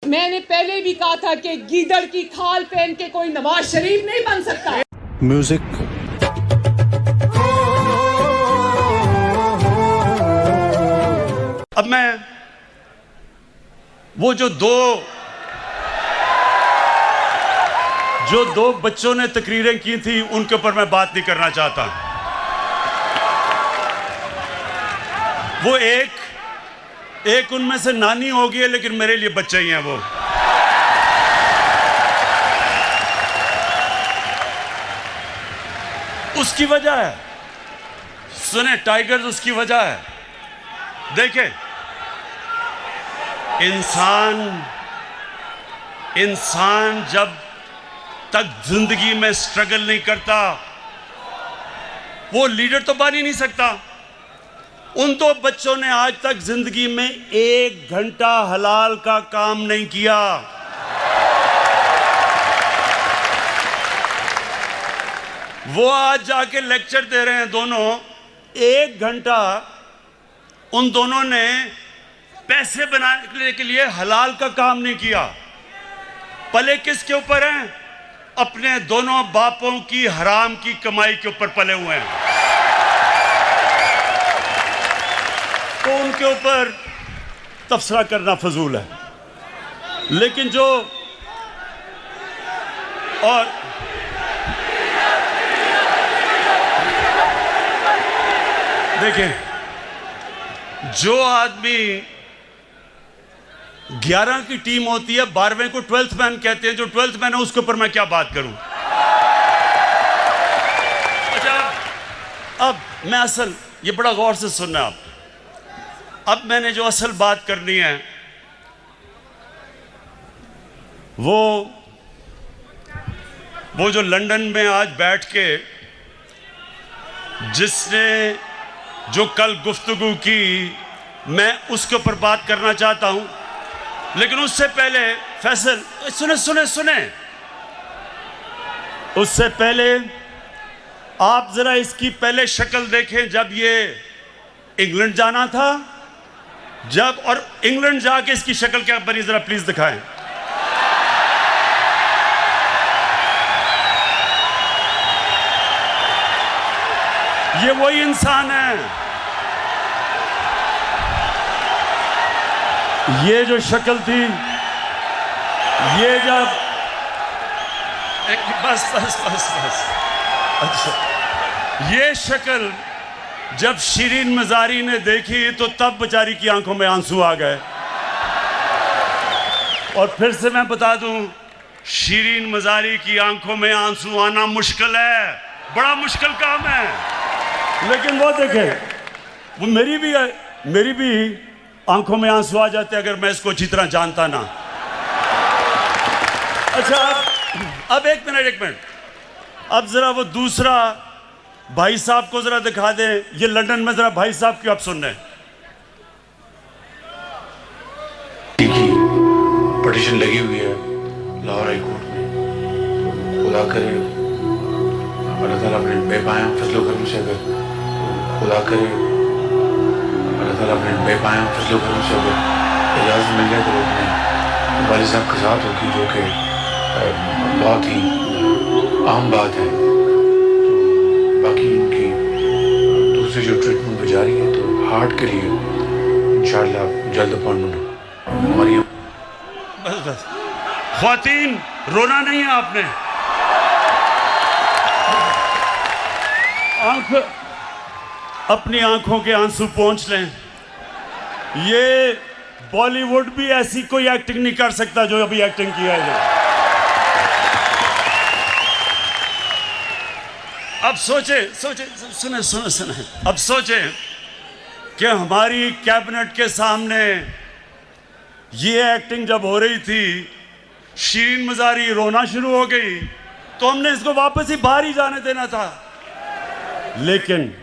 मैंने पहले भी कहा था कि गीदड़ की खाल पहन के कोई नवाज शरीफ नहीं बन सकता। म्यूजिक अब मैं वो जो दो बच्चों ने तकरीरें की थी उनके ऊपर मैं बात नहीं करना चाहता। वो एक उनमें से नानी हो गई है, लेकिन मेरे लिए बच्चे ही हैं वो। उसकी वजह है, सुने टाइगर्स, उसकी वजह है। देखें, इंसान जब तक जिंदगी में स्ट्रगल नहीं करता वो लीडर तो बन ही नहीं सकता। उन दो बच्चों ने आज तक जिंदगी में 1 घंटा हलाल का काम नहीं किया। वो आज जाके लेक्चर दे रहे हैं दोनों। 1 घंटा उन दोनों ने पैसे बनाने के लिए हलाल का काम नहीं किया। पले किसके ऊपर हैं? अपने दोनों बापों की हराम की कमाई के ऊपर पले हुए हैं। तो उनके ऊपर तबसरा करना फजूल है। लेकिन जो और देखें, जो आदमी 11 की टीम होती है, 12वें को 12th मैन कहते हैं, जो 12th मैन है उसके ऊपर मैं क्या बात करूं। अच्छा, अब मैं असल, ये बड़ा गौर से सुनना आप। अब मैंने जो असल बात करनी है वो जो लंदन में आज बैठ के जिसने जो कल गुफ्तगू की, मैं उसके ऊपर बात करना चाहता हूं। लेकिन उससे पहले फैसल, सुने उससे पहले आप जरा इसकी पहले शक्ल देखें। जब ये इंग्लैंड जाना था, जब और इंग्लैंड जाके इसकी शक्ल क्या बनी, जरा प्लीज दिखाएं। ये वही इंसान है। ये जो शक्ल थी, ये जब बस अच्छा, ये शक्ल जब शिरीन मजारी ने देखी तो तब बेचारी की आंखों में आंसू आ गए। और फिर से मैं बता दूं, शिरीन मजारी की आंखों में आंसू आना मुश्किल है, बड़ा मुश्किल काम है। लेकिन वो देखे, वो मेरी भी आंखों में आंसू आ जाते अगर मैं इसको अच्छी तरह जानता ना। अच्छा, अब एक मिनट, अब जरा वो दूसरा भाई साहब को जरा दिखा दें। ये लंदन में जरा भाई साहब की आप सुन रहे हैं। पिटीशन लगी हुई है लाहौर हाई कोर्ट में। खुदा करे अल्लाह ताला अपने बेपाया फजलो करम से, अगर खुदा करे अल्लाह ताला अपने बेपाया फजलो करम से अगर इजाज़त मिल जाए तो अपने वालिद साहब के साथ होगी, जो कि बहुत ही आम बात है। बाकी इनकी दूसरी जो ट्रीटमेंट भी जारी है, तो हार्ट के लिए इंशाअल्लाह जल्द अपॉइंटमेंट हमारी। बस ख्वातीन, रोना नहीं है आपने। अपनी आंखों के आंसू पोंछ लें। ये बॉलीवुड भी ऐसी कोई एक्टिंग नहीं कर सकता जो अभी एक्टिंग किया है। अब सोचे सुने, अब सोचे कि हमारी कैबिनेट के सामने ये एक्टिंग जब हो रही थी, शिरीन मजारी रोना शुरू हो गई, तो हमने इसको वापस ही बाहर ही जाने देना था। लेकिन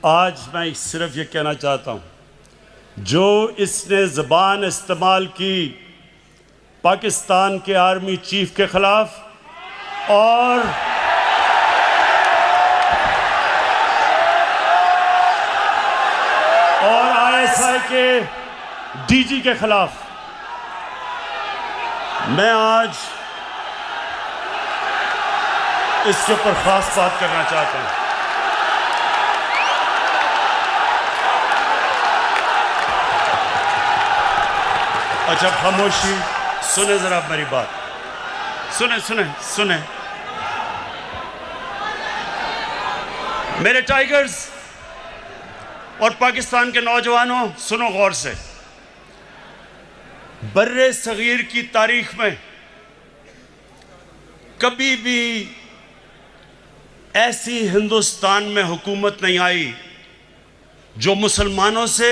आज मैं सिर्फ ये कहना चाहता हूं, जो इसने ज़बान इस्तेमाल की पाकिस्तान के आर्मी चीफ के खिलाफ और ISI के डीजी के खिलाफ, मैं आज इसके ऊपर खास बात करना चाहता हूं। अच्छा खामोशी, सुने जरा मेरी बात, सुने सुने सुने। मेरे टाइगर्स और पाकिस्तान के नौजवानों, सुनो गौर से। बर्रे सगीर की तारीख में कभी भी ऐसी हिंदुस्तान में हुकूमत नहीं आई जो मुसलमानों से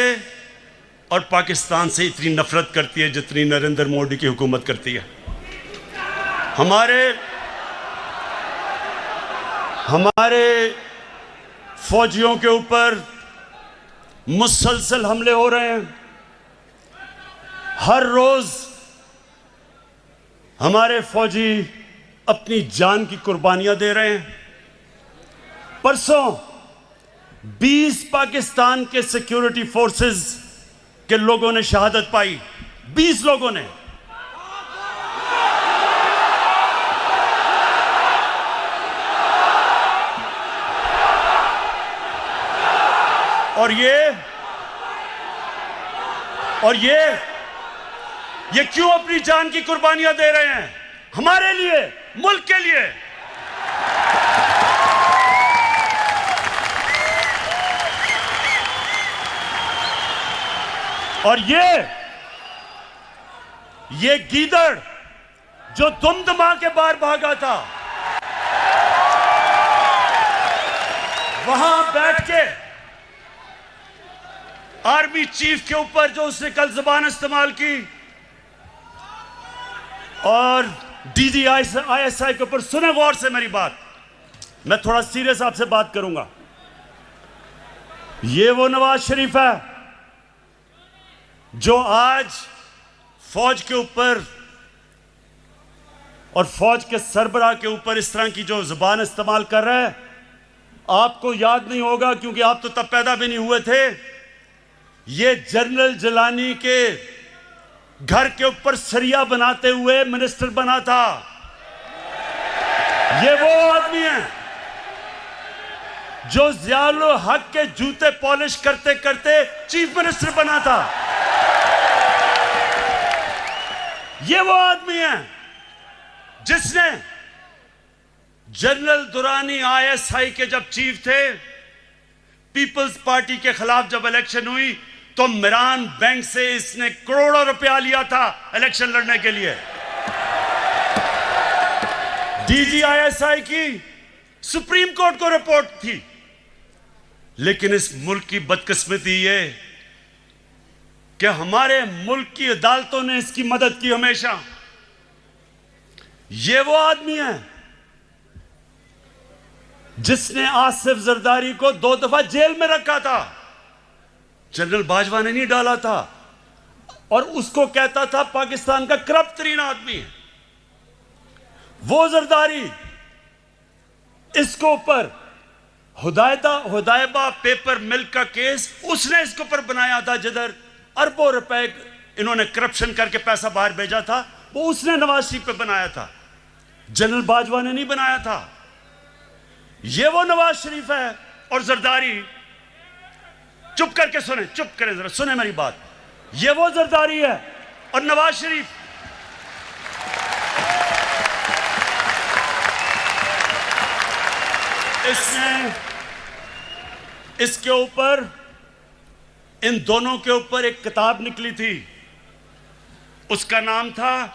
और पाकिस्तान से इतनी नफरत करती है जितनी नरेंद्र मोदी की हुकूमत करती है। हमारे फौजियों के ऊपर मुसलसल हमले हो रहे हैं। हर रोज हमारे फौजी अपनी जान की कुर्बानियां दे रहे हैं। परसों 20 पाकिस्तान के सिक्योरिटी फोर्सेस के लोगों ने शहादत पाई, 20 लोगों ने। और ये क्यों अपनी जान की कुर्बानियां दे रहे हैं? हमारे लिए, मुल्क के लिए। और ये गीदड़ जो दुमदमा के बाहर भागा था, वहां बैठ के आर्मी चीफ के ऊपर जो उसने कल जुबान इस्तेमाल की, और डीजी आईएसआई के ऊपर, सुने गौर से मेरी बात, मैं थोड़ा सीरियस आपसे बात करूंगा। ये वो नवाज शरीफ है जो आज फौज के ऊपर और फौज के सरबराह के ऊपर इस तरह की जो जुबान इस्तेमाल कर रहा है। आपको याद नहीं होगा क्योंकि आप तो तब पैदा भी नहीं हुए थे। ये जनरल जिलानी के घर के ऊपर सरिया बनाते हुए मिनिस्टर बना था। ये वो आदमी है जो ज़ियाउल हक के जूते पॉलिश करते करते चीफ मिनिस्टर बना था। ये वो आदमी है जिसने जनरल दुरानी आईएसआई के जब चीफ थे, पीपल्स पार्टी के खिलाफ जब इलेक्शन हुई तो मिरान बैंक से इसने करोड़ों रुपया लिया था इलेक्शन लड़ने के लिए। डीजी आईएसआई की सुप्रीम कोर्ट को रिपोर्ट थी। लेकिन इस मुल्क की बदकिस्मती ये कि हमारे मुल्क की अदालतों ने इसकी मदद की हमेशा। ये वो आदमी है जिसने आसिफ जरदारी को 2 दफा जेल में रखा था। जनरल बाजवा ने नहीं डाला था और उसको कहता था पाकिस्तान का करप्ट तरीन आदमी है वो जरदारी। इसको ऊपर हुदायबा पेपर मिल्क का केस उसने इसके ऊपर बनाया था, जिधर अरबों रुपए इन्होंने करप्शन करके पैसा बाहर भेजा था, वो उसने नवाज शरीफ पे बनाया था। जनरल बाजवा ने नहीं बनाया था। ये वो नवाज शरीफ है। और जरदारी, चुप करके सुने, चुप करें जरा, सुने मेरी बात। ये वो जरदारी है और नवाज शरीफ इसने इसके ऊपर, इन दोनों के ऊपर एक किताब निकली थी। उसका नाम था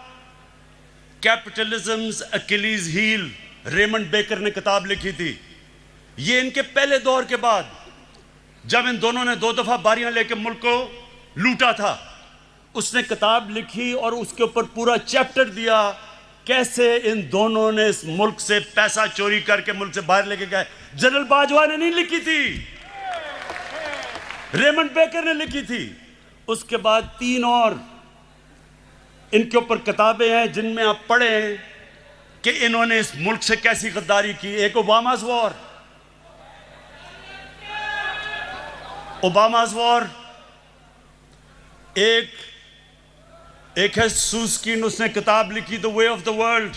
कैपिटलिज्म्स अकिलीज हील। रेमंड बेकर ने किताब लिखी थी। ये इनके पहले दौर के बाद जब इन दोनों ने 2 दफा बारियां लेकर मुल्क को लूटा था, उसने किताब लिखी और उसके ऊपर पूरा चैप्टर दिया कैसे इन दोनों ने इस मुल्क से पैसा चोरी करके मुल्क से बाहर लेके गए। जनरल बाजवा ने नहीं लिखी थी, रेमंड बेकर ने लिखी थी। उसके बाद 3 और इनके ऊपर किताबें हैं जिनमें आप पढ़ें कि इन्होंने इस मुल्क से कैसी गद्दारी की। एक ओबामा's वॉर, एक एक है सूस्कीन, उसने किताब लिखी the way of the world.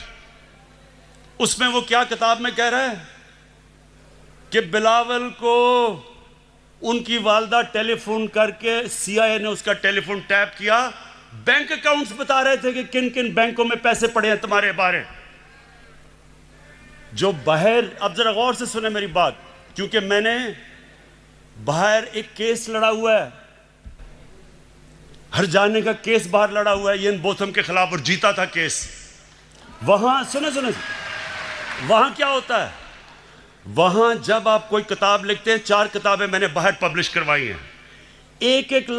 उसमें वो क्या किताब में कह रहा है कि बिलावल को उनकी वालदा टेलीफोन करके CIA ने उसका टेलीफोन टैप किया, बैंक अकाउंट्स बता रहे थे कि किन किन बैंकों में पैसे पड़े हैं तुम्हारे बारे। जो बाहर, अब जरा गौर से सुने मेरी बात, क्योंकि मैंने बाहर एक केस लड़ा हुआ है, हर जाने का केस बाहर लड़ा हुआ है इयान बोथम के खिलाफ, और जीता था केस। वहां सुने वहां क्या होता है, वहां जब आप कोई किताब लिखते हैं, 4 किताबें मैंने बाहर पब्लिश करवाई हैं, एक एक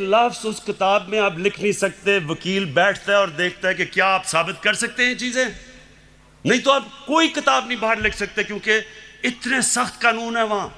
लफ्ज उस किताब में आप लिख नहीं सकते। वकील बैठता है और देखता है कि क्या आप साबित कर सकते हैं चीजें, नहीं तो आप कोई किताब नहीं बाहर लिख सकते, क्योंकि इतने सख्त कानून है वहां।